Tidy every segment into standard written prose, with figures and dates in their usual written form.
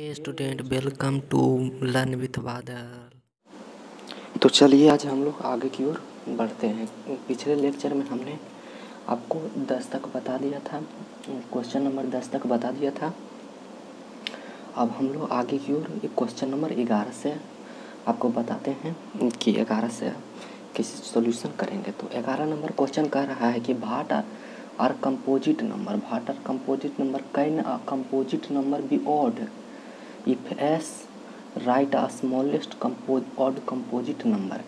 Hey student, welcome to learn with Badal. तो चलिए आज हम लोग आगे की ओर बढ़ते हैं। पिछले लेक्चर में हमने आपको 10 तक बता दिया था, क्वेश्चन नंबर 10 तक बता दिया था। अब हम लोग आगे की ओर एक क्वेश्चन नंबर 11 से आपको बताते हैं कि 11 से कैसे सॉल्यूशन करेंगे। तो 11 नंबर क्वेश्चन कह रहा है कि what are composite number can a composite number be odd if yes right a smallest odd composite number.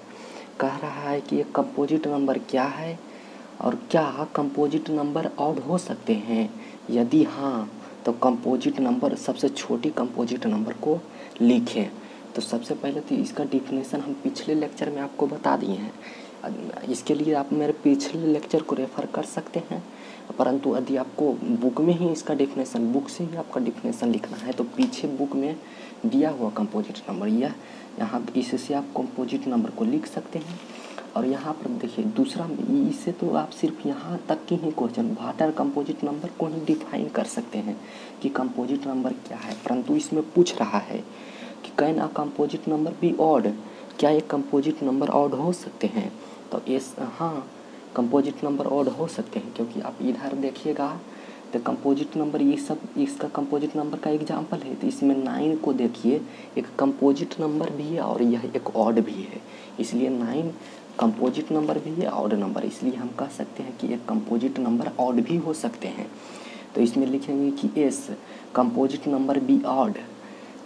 कह रहा है कि एक कंपोजिट नंबर क्या है और क्या कंपोजिट नंबर ऑड हो सकते हैं, यदि हाँ तो कंपोजिट नंबर सबसे छोटी कंपोजिट नंबर को लिखें। तो सबसे पहले तो इसका डिफिनेशन हम पिछले लेक्चर में आपको बता दिए हैं। इसके लिए आप मेरे पिछले लेक्चर को रेफ़र कर सकते हैं, परंतु यदि आपको बुक में ही इसका डिफिनेशन, बुक से ही आपका डिफिनेशन लिखना है तो पीछे बुक में दिया हुआ कंपोजिट नंबर यह यहाँ इससे आप कंपोजिट नंबर को लिख सकते हैं। और यहाँ पर देखिए दूसरा, इससे तो आप सिर्फ यहाँ तक की ही question what are composite number को ही डिफाइन कर सकते हैं कि कंपोजिट नंबर क्या है, परंतु इसमें पूछ रहा है कि can a composite number be odd, क्या एक कंपोजिट नंबर ऑड हो सकते हैं। तो इस हाँ कंपोजिट नंबर ऑड हो सकते हैं, क्योंकि आप इधर देखिएगा तो कंपोजिट नंबर ये सब इसका कंपोजिट नंबर का एग्जाम्पल है। तो इसमें 9 को देखिए, एक कंपोजिट नंबर भी है और यह एक ऑड भी है, इसलिए 9 कंपोजिट नंबर भी है, ऑड नंबर, इसलिए हम कह सकते हैं कि एक कंपोजिट नंबर ऑड भी हो सकते हैं। तो इसमें लिखेंगे कि as composite number be odd.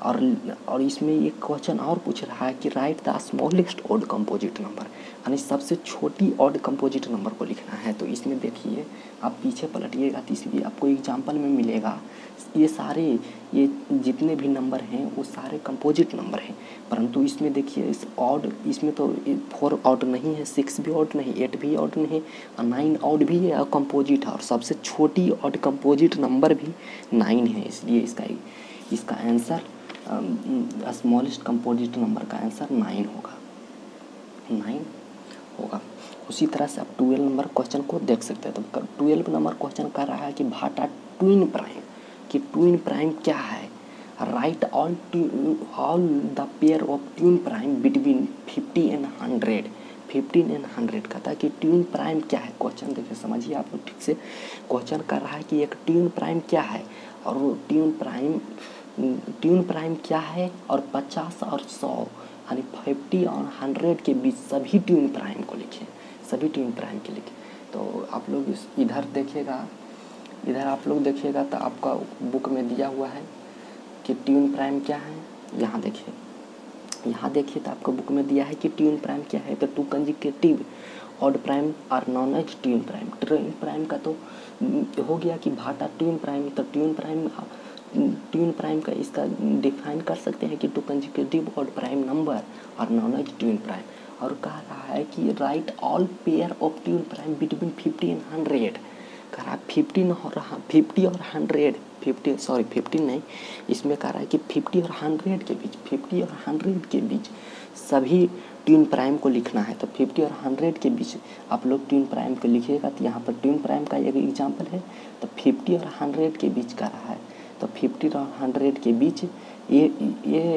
और इसमें एक क्वेश्चन और पूछ रहा है कि write the smallest odd composite number, यानी सबसे छोटी ऑड कंपोजिट नंबर को लिखना है। तो इसमें देखिए आप पीछे पलटिएगा तो इसलिए आपको एग्जाम्पल में मिलेगा ये जितने भी नंबर हैं वो सारे कंपोजिट नंबर हैं, परंतु इसमें देखिए इस ऑड, इसमें तो 4 ऑड नहीं है, 6 भी ऑड नहीं, 8 भी ऑड नहीं, 9 ऑड भी है और कंपोजिट है, और सबसे छोटी ऑड कंपोजिट नंबर भी 9 है, इसलिए इसका आंसर स्मॉलेस्ट कंपोजिट नंबर का आंसर 9 होगा। उसी तरह से आप 12 नंबर क्वेश्चन को देख सकते हैं। तो 12 नंबर क्वेश्चन कर रहा है कि व्हाट आर ट्विन प्राइम, कि ट्विन प्राइम क्या है। Right all the pair of twin prime between 50 and 100। 15 and 100 कहता है कि ट्विन प्राइम क्या है। क्वेश्चन देखिए, समझिए आप लोग ठीक से। क्वेश्चन कर रहा है कि एक ट्विन प्राइम क्या है, और वो ट्विन प्राइम क्या है, और 50 और 100 यानी 50 और 100 के बीच सभी ट्विन प्राइम को लिखें, सभी ट्विन प्राइम के लिखें। तो आप लोग इधर आप लोग देखिएगा तो आपका बुक में दिया हुआ है कि ट्विन प्राइम क्या है। यहाँ देखिए तो आपको बुक में दिया है कि ट्विन प्राइम क्या है। तो 2 consecutive odd prime are known as twin prime. Twin prime का तो हो गया कि भाटा ट्विन प्राइम, तो ट्विन प्राइम का इसका डिफाइन कर सकते हैं कि 2 consecutive odd prime number are known as twin prime. और कह रहा है कि write all pair of twin prime between 50 and 100। कह रहा है 50 और 100, 50 नहीं, इसमें कह रहा है कि 50 और 100 के बीच सभी ट्विन प्राइम को लिखना है। तो 50 और 100 के बीच आप लोग ट्विन प्राइम को लिखिएगा। तो यहाँ पर ट्विन प्राइम का एक एग्जाम्पल है, तो 50 और 100 के बीच कह रहा है। तो 50 और 100 के बीच ये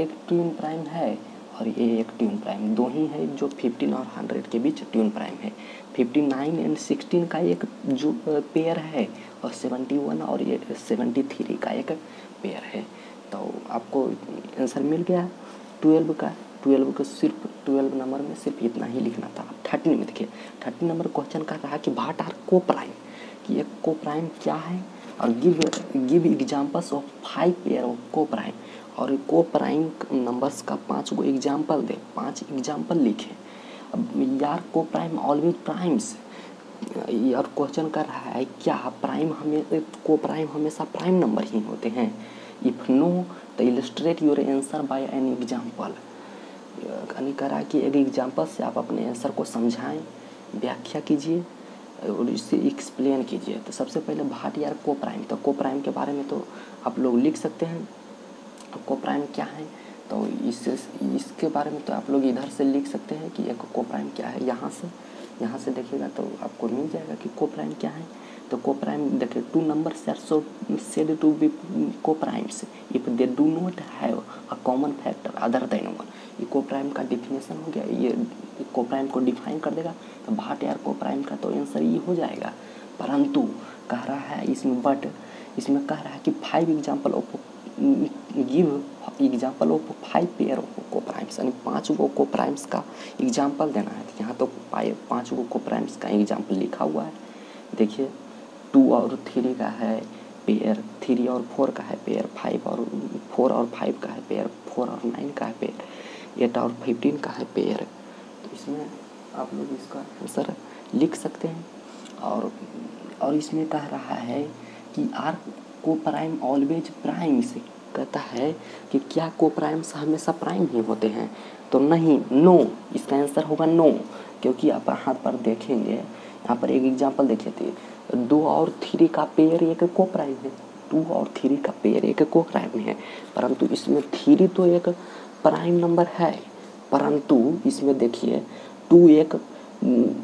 एक ट्विन प्राइम है और ये एक ट्विन प्राइम, दो ही है जो 15 और 100 के बीच ट्विन प्राइम है। 59 एंड 16 का एक जो पेयर है, और 71 और ये 73 का एक पेयर है। तो आपको आंसर मिल गया 12 का। 12 को सिर्फ 12 नंबर में सिर्फ इतना ही लिखना था। 13 में देखिए, 13 नंबर क्वेश्चन कर रहा है कि व्हाट आर को प्राइम, कि एक को प्राइम क्या है, और give examples of 5 pair of को प्राइम, और को प्राइम नंबर्स का 5 को एग्जाम्पल दे, 5 एग्जाम्पल लिखे। अब यार को प्राइम ऑलवेज प्राइम्स, और क्वेश्चन कर रहा है क्या को प्राइम हमेशा प्राइम नंबर ही होते हैं। इफ नो तो illustrate your answer by an example, यानी कह रहा है कि एक एग्जाम्पल से आप अपने आंसर को समझाएं, व्याख्या कीजिए और इसे एक्सप्लेन कीजिए। तो सबसे पहले व्हाट आर को प्राइम, तो को प्राइम के बारे में तो आप लोग लिख सकते हैं, को प्राइम क्या है। तो इसके बारे में तो आप लोग इधर से लिख सकते हैं कि एक को प्राइम क्या है। यहाँ से देखिएगा तो आपको मिल जाएगा कि को प्राइम क्या है। तो कोप्राइम देखिए, 2 numbers are said to be coprimes if they do not have a common factor other than 1। ये कोप्राइम का डिफिनेशन हो गया, ये कोप्राइम को डिफाइन कर देगा। तो भाट यार कोप्राइम का तो आंसर ये हो जाएगा। परंतु कह रहा है इसमें, बट इसमें कह रहा है कि 5 example of give example of 5 pair of coprimes, यानी 5 गो कोप्राइम्स का एग्जाम्पल देना है। यहाँ तो 5 गो कोप्राइम्स का एग्जाम्पल लिखा हुआ है। देखिए 2 और 3 का है पेयर, 3 और 4 का है पेयर, 4 और 5 का है पेयर, 4 और 9 का है पेयर, 8 और 15 का है पेयर। तो इसमें आप लोग इसका आंसर लिख सकते हैं। और इसमें कह रहा है कि आर कोप्राइम ऑलवेज प्राइम से कहता है कि क्या कोप्राइम्स हमेशा प्राइम ही होते हैं? तो नहीं, नो, इसका आंसर होगा नो। क्योंकि आप यहाँ पर देखेंगे, यहाँ पर एक एग्जांपल देखिए थे, 2 और 3 का पेयर एक कोप्राइम है, 2 और 3 का पेयर एक कोप्राइम है। परंतु इसमें 3 तो एक प्राइम नंबर है, परंतु इसमें देखिए 2 एक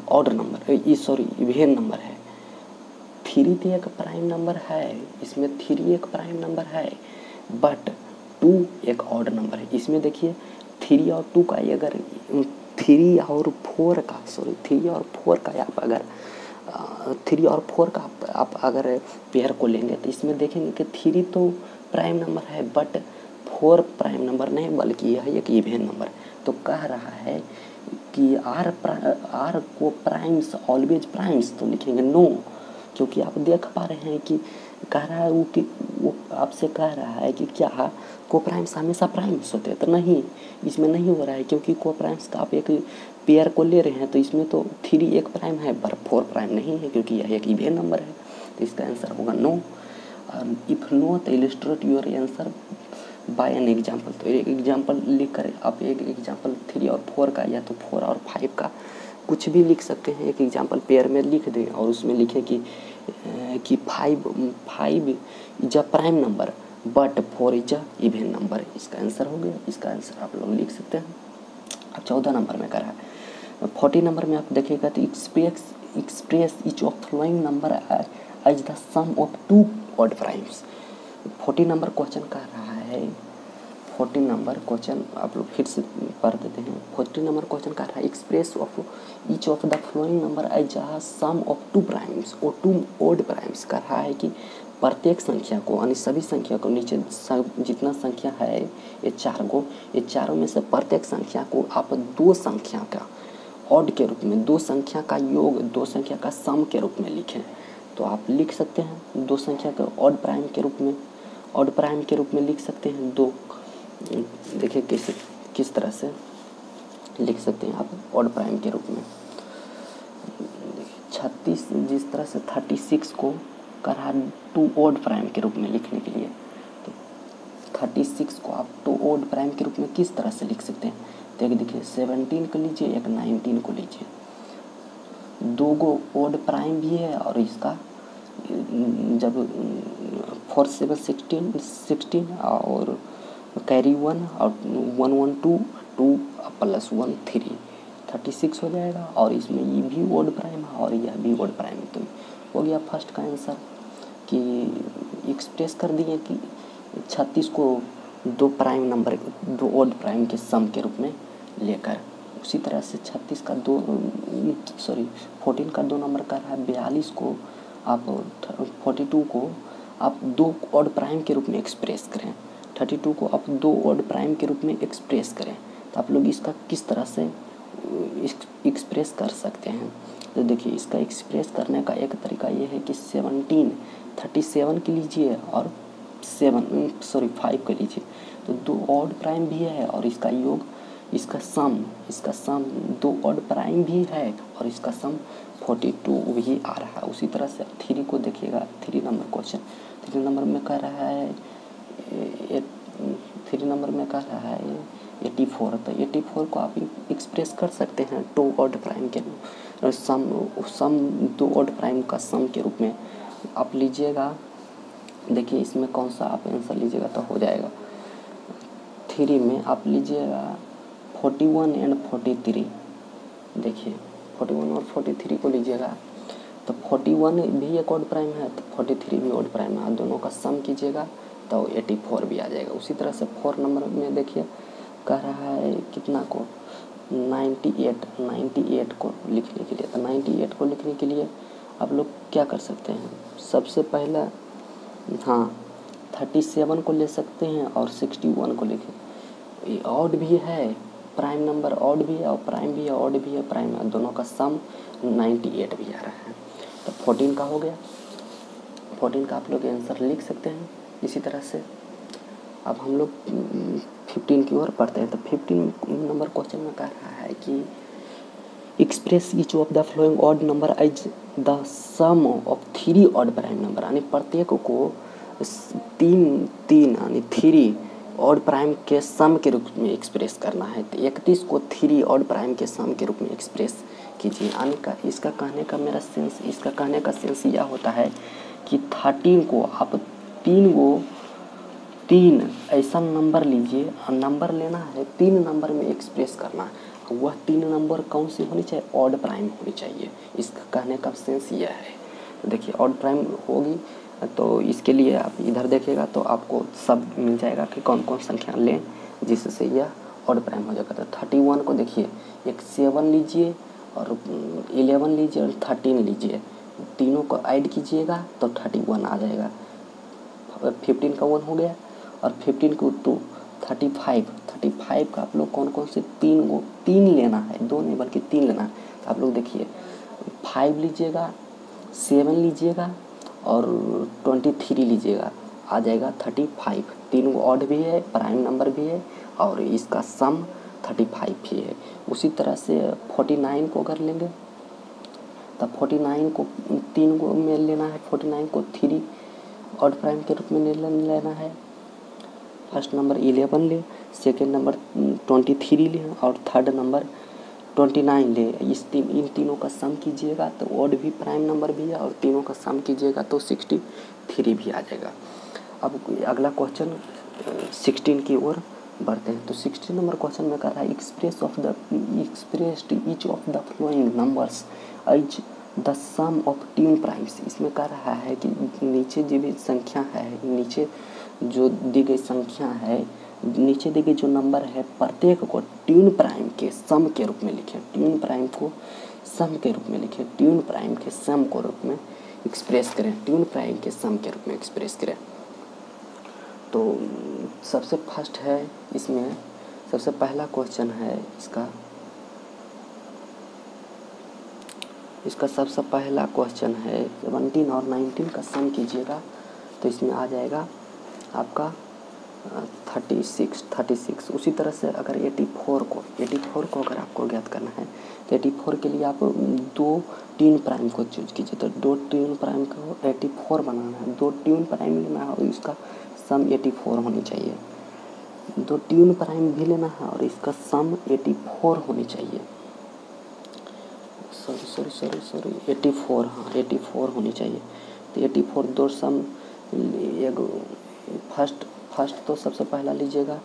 odd number, sorry even number है। 3 तो एक प्राइम नंबर है, इसमें 3 एक प्राइम नंबर है, बट 2 एक ऑड नंबर है। इसमें देखिए 3 और 2 का अगर 3 और 4 का, सॉरी 3 और 4 का आप अगर 3 और 4 का आप अगर पेयर को लेंगे तो इसमें देखेंगे कि 3 तो प्राइम नंबर है, बट 4 प्राइम नंबर नहीं, बल्कि यह एक इवेन नंबर। तो कह रहा है कि आर को प्राइम्स ऑलवेज प्राइम्स, तो लिखेंगे नो। क्योंकि आप देख पा रहे हैं कि कह रहा है वो आपसे कह रहा है कि क्या कोप्राइम्स हमेशा प्राइम्स होते हैं? तो नहीं, इसमें नहीं हो रहा है, क्योंकि कोप्राइम्स का आप एक पेयर को ले रहे हैं तो इसमें तो 3 एक प्राइम है पर 4 प्राइम नहीं है, क्योंकि यह एक इवेन नंबर है। तो इसका आंसर होगा नो। इफ नो तो illustrate your answer by an example. तो एक एग्जाम्पल लिख कर आप एक एग्जाम्पल 3 और 4 का या तो 4 और 5 का कुछ भी लिख सकते हैं, एक एग्जाम्पल पेयर में लिख दें और उसमें लिखें कि 5 is a prime number but 4 is a even number. इसका आंसर हो गया। इसका आंसर आप लोग लिख सकते हैं। अब 14 नंबर में कर रहा है। 40 नंबर में आप देखिएगा तो express each of following number as the sum of 2 odd primes. 40 number question कर रहा है। 40 नंबर क्वेश्चन आप लोग फिर से पढ़ देते हैं। 40 नंबर क्वेश्चन कर रहा है, express of each of the following number as a sum of 2 primes और 2 ऑड प्राइम्स। कर रहा है कि प्रत्येक संख्या को, यानी सभी संख्या को, नीचे जितना संख्या है ये 4 गो, ये चारों में से प्रत्येक संख्या को आप 2 संख्या का ऑड के रूप में, 2 संख्या का योग, 2 संख्या का सम के रूप में लिखें। तो आप लिख सकते हैं 2 संख्या को ऑड प्राइम के रूप में, ऑड प्राइम के रूप में लिख सकते हैं 2। देखिए किस तरह से लिख सकते हैं आप ऑड प्राइम के रूप में। 36 जिस तरह से 36 को करा 2 ऑड प्राइम के रूप में लिखने के लिए, तो 36 को आप 2 ऑड प्राइम के रूप में किस तरह से लिख सकते हैं? तो एक देखिए 17 को लीजिए, एक 19 को लीजिए। 2 गो ऑड प्राइम भी है और इसका जब 4 7 16 और कैरी 1 और 1 1 2 प्लस 1 3 36 हो जाएगा। और इसमें ये भी ऑड प्राइम है और यह भी ऑड प्राइम है। तो हो गया फर्स्ट का आंसर कि एक्सप्रेस कर दिए कि 36 को 2 प्राइम नंबर, 2 ऑड प्राइम के सम के रूप में लेकर। उसी तरह से 36 का 14 का 2 नंबर का रहा है 42 को आप 42 को आप 2 ऑड प्राइम के रूप में एक्सप्रेस करें, 32 को आप 2 ऑड प्राइम के रूप में एक्सप्रेस करें। तो आप लोग इसका किस तरह से एक्सप्रेस कर सकते हैं? तो देखिए इसका एक्सप्रेस करने का एक तरीका ये है कि 37 के लीजिए और 5 के लीजिए। तो 2 ऑड प्राइम भी है और इसका योग, इसका सम 2 ऑड प्राइम भी है और इसका सम 42 भी आ रहा है। उसी तरह से 3 को देखिएगा, 3 नंबर क्वेश्चन 3 नंबर में कह रहा है 3 नंबर में कह रहा है 84। तो 84 को आप एक्सप्रेस कर सकते हैं 2 ऑड प्राइम के सम 2 ऑड प्राइम का सम के रूप में आप लीजिएगा। देखिए इसमें कौन सा आप आंसर लीजिएगा तो हो जाएगा। 3 में आप लीजिएगा 41 एंड 43। देखिए 41 और 43 को लीजिएगा तो 41 भी एक ऑड प्राइम है, तो 43 भी ऑड प्राइम है, दोनों का सम कीजिएगा तो 84 भी आ जाएगा। उसी तरह से 4 नंबर में देखिए कह रहा है कितना को 98 को लिखने के लिए। तो 98 को लिखने के लिए आप लोग क्या कर सकते हैं, सबसे पहला हाँ 37 को ले सकते हैं और 61 को लिखें। ये ऑड भी है, प्राइम नंबर ऑड भी है और प्राइम भी है, ऑड भी है प्राइम है, दोनों का सम 98 भी आ रहा है। तो 14 का हो गया, 14 का आप लोग आंसर लिख सकते हैं। इसी तरह से अब हम लोग 15 की ओर पढ़ते हैं। तो 15 नंबर क्वेश्चन में कह रहा है कि express each of the following odd number as the sum of 3 odd prime number, यानी प्रत्येक को तीन यानी 3 ऑड प्राइम के सम के रूप में एक्सप्रेस करना है। तो 31 को 3 ऑड प्राइम के सम के रूप में एक्सप्रेस कीजिए। यानी का इसका कहने का सेंस यह होता है कि 13 को आप तीन ऐसा नंबर लीजिए और नंबर लेना है 3 नंबर में एक्सप्रेस करना है। वह 3 नंबर कौन सी होनी चाहिए, ऑड प्राइम होनी चाहिए। इसका कहने का सेंस यह है। तो देखिए ऑड प्राइम होगी तो इसके लिए आप इधर देखिएगा तो आपको सब मिल जाएगा कि कौन कौन संख्या लें जिससे यह ऑड प्राइम हो जाएगा। तो 31 को देखिए एक 7 लीजिए और 11 लीजिए और 13 लीजिए, तीनों को ऐड कीजिएगा तो 31 आ जाएगा। 15 का 1 हो गया और 15 को 2 35 का आप लोग कौन कौन से तीन लेना है, 2 नहीं बल्कि 3 लेना है। तो आप लोग देखिए 5 लीजिएगा, 7 लीजिएगा और 23 लीजिएगा, आ जाएगा 35। तीनों ऑड भी है, प्राइम नंबर भी है और इसका सम 35 भी है। उसी तरह से 49 को अगर लेंगे तब 49 को 3 को में लेना है, 49 को 3 ऑड प्राइम के रूप में लेना है। फर्स्ट नंबर 11 ले, सेकेंड नंबर 23 ले और थर्ड नंबर 29 ले। इन तीनों का सम कीजिएगा तो ऑड भी प्राइम नंबर भी है और तीनों का सम कीजिएगा तो 63 भी आ जाएगा। अब अगला क्वेश्चन 16 की ओर बढ़ते हैं। तो 16 नंबर क्वेश्चन में कह रहा है expressed each of the following numbers as the sum of two primes. इसमें कह रहा है कि नीचे जो भी संख्या है, नीचे जो दी गई संख्या है, नीचे दी गई जो नंबर है, प्रत्येक को ट्यून प्राइम के सम के रूप में लिखें। ट्यून प्राइम को सम के रूप में लिखें, ट्यून प्राइम के सम के रूप में एक्सप्रेस करें, ट्यून प्राइम के सम के रूप में एक्सप्रेस करें। तो सबसे फर्स्ट है इसमें, सबसे पहला क्वेश्चन है इसका सबसे पहला क्वेश्चन है 17 और 19 का सम कीजिएगा तो इसमें आ जाएगा आपका 36। उसी तरह से अगर 84 को अगर आपको ज्ञात करना है तो 84 के लिए आप 2 ट्यून प्राइम को चूज कीजिए। तो 2 ट्यून प्राइम को 84 बनाना है, 2 ट्यून प्राइम लेना है और इसका सम 84 होनी चाहिए। 2 ट्यून प्राइम भी लेना है और इसका सम 84 होनी चाहिए। सॉरी 84, हाँ 84 होनी चाहिए। तो 84 2 सम फर्स्ट तो सबसे पहला लीजिएगा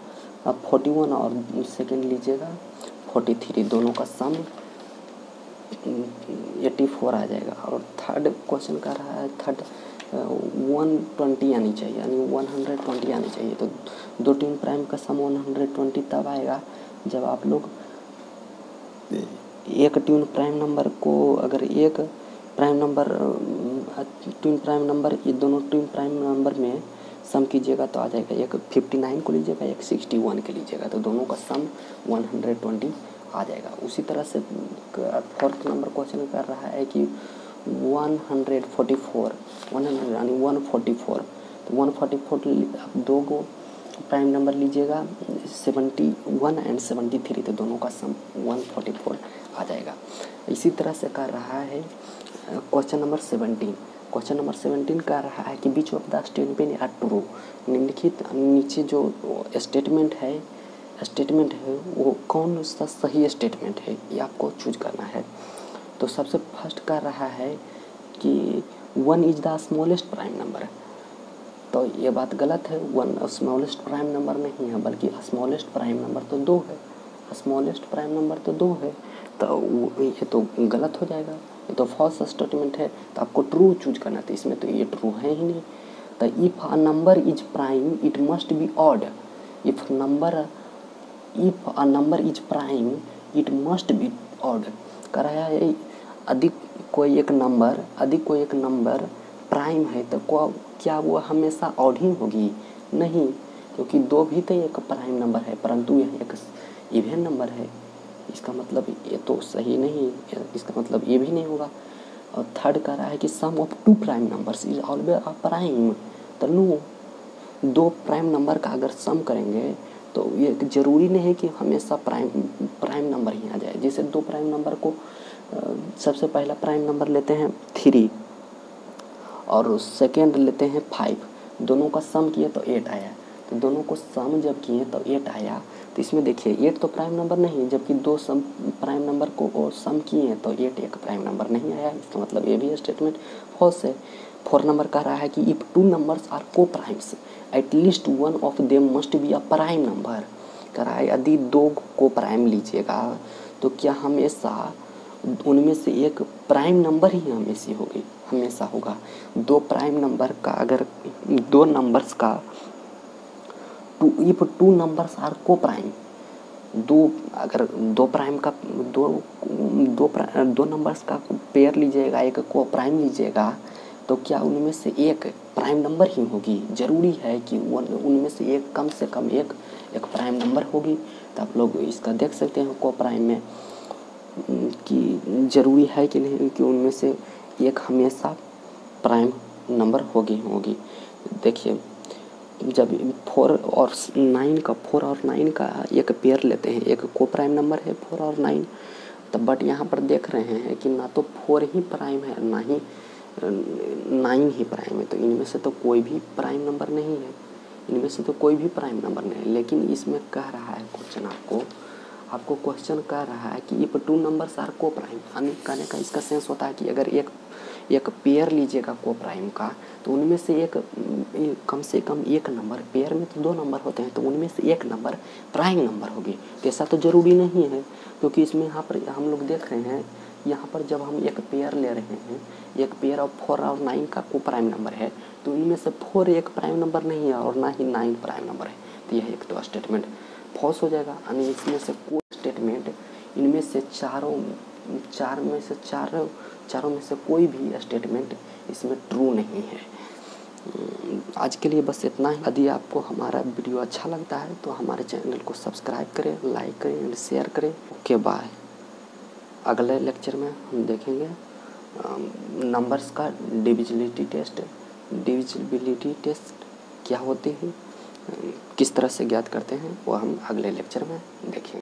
आप 41 और सेकंड लीजिएगा 43, दोनों का सम 84 आ जाएगा। और थर्ड क्वेश्चन कर रहा है 120 आनी चाहिए, यानी 120 आनी चाहिए। तो 2 ट्यून प्राइम का सम 120 तब आएगा जब आप लोग एक ट्यून प्राइम नंबर को अगर एक prime number tune prime number ये दोनों ट्यून प्राइम नंबर में सम कीजिएगा तो आ जाएगा। एक 59 को लीजिएगा, एक 61 के लीजिएगा, तो दोनों का सम 120 आ जाएगा। उसी तरह से फोर्थ नंबर क्वेश्चन कर रहा है कि 144 यानी 144, तो 144 आप 2 को प्राइम नंबर लीजिएगा 71 एंड 73, तो दोनों का सम 144 आ जाएगा। इसी तरह से कर रहा है क्वेश्चन नंबर 17। क्वेश्चन नंबर 17 कर रहा है कि which of the statement are true. निम्नलिखित नीचे जो स्टेटमेंट है वो कौन सा सही स्टेटमेंट है ये आपको चूज करना है। तो सबसे फर्स्ट कर रहा है कि 1 is the smallest prime number, तो ये बात गलत है। 1 स्मॉलेस्ट प्राइम नंबर नहीं है बल्कि स्मॉलेस्ट प्राइम नंबर तो 2 है, स्मॉलेस्ट प्राइम नंबर तो 2 है, तो ये तो गलत हो जाएगा। ये तो फॉल्स स्टेटमेंट है, तो आपको ट्रू चूज करना था। इसमें तो ये ट्रू है ही नहीं। तो if a number is prime it must be odd. If a number is prime it must be odd. कह रहा है अधिक कोई एक नंबर प्राइम है तो क्या वो हमेशा ऑड ही होगी? नहीं, क्योंकि 2 भी तो एक प्राइम नंबर है, परंतु यह एक इवन नंबर है। इसका मतलब ये तो सही नहीं, इसका मतलब ये भी नहीं होगा। और थर्ड कह रहा है कि sum of 2 prime numbers is always a prime. तो नो, 2 प्राइम नंबर का अगर सम करेंगे तो ये ज़रूरी नहीं है कि हमेशा प्राइम नंबर ही आ जाए। जैसे 2 प्राइम नंबर को सबसे पहला प्राइम नंबर लेते हैं 3 और सेकेंड लेते हैं 5, दोनों का सम किए तो 8 आया। तो दोनों को सम जब किए तो 8 आया। तो इसमें देखिए 8 तो प्राइम नंबर नहीं, जबकि 2 प्राइम नंबर को सम किए तो 8 एक प्राइम नंबर नहीं आया। इसका मतलब ये भी स्टेटमेंट फॉल्स है। 4 नंबर कह रहा है कि इफ़ 2 नंबर्स आर को primes at least one of them must be a prime number. कह रहा है यदि 2 को प्राइम लीजिएगा तो क्या हमेशा उनमें से एक प्राइम नंबर ही हमेशा होगा। 2 प्राइम नंबर का अगर 2 नंबर्स का इफ 2 नंबर्स आर को प्राइम, अगर 2 प्राइम का 2 नंबर्स का पेयर लीजिएगा, एक को प्राइम लीजिएगा, तो क्या उनमें से एक प्राइम नंबर ही होगी? ज़रूरी है कि उनमें से एक कम से कम एक प्राइम नंबर होगी। तो आप लोग इसका देख सकते हैं को प्राइम में कि ज़रूरी है कि नहीं कि उनमें से एक हमेशा प्राइम नंबर होगी। देखिए जब 4 और 9 का एक पेयर लेते हैं, एक को प्राइम नंबर है 4 और 9, तब बट यहाँ पर देख रहे हैं कि ना तो 4 ही प्राइम है ना ही 9 ही प्राइम है। तो इनमें से तो कोई भी प्राइम नंबर नहीं है, लेकिन इसमें कह रहा है क्वेश्चन आपको क्वेश्चन कह रहा है कि इफ 2 नंबर्स आर को प्राइम। कहने का इसका सेंस होता है कि अगर एक पेयर लीजिएगा को प्राइम का, तो उनमें से एक कम से कम एक नंबर, पेयर में तो 2 नंबर होते हैं, तो उनमें से एक नंबर प्राइम नंबर होगी। तो ऐसा तो ज़रूरी नहीं है, क्योंकि इसमें यहाँ पर हम लोग देख रहे हैं, यहाँ पर जब हम एक पेयर ले रहे हैं, एक पेयर ऑफ 4 और 9 का को प्राइम नंबर है, तो इनमें से 4 एक प्राइम नंबर नहीं है और ना ही 9 प्राइम नंबर है। तो यह एक तो स्टेटमेंट फॉल्स हो जाएगा। यानी इसमें से कोई स्टेटमेंट इनमें से चारों में से कोई भी स्टेटमेंट इसमें ट्रू नहीं है। आज के लिए बस इतना ही। यदि आपको हमारा वीडियो अच्छा लगता है तो हमारे चैनल को सब्सक्राइब करें, लाइक करें एंड शेयर करें। Okay bye. अगले लेक्चर में हम देखेंगे नंबर्स का डिविजिबिलिटी टेस्ट क्या होती है, किस तरह से ज्ञात करते हैं, वो हम अगले लेक्चर में देखेंगे।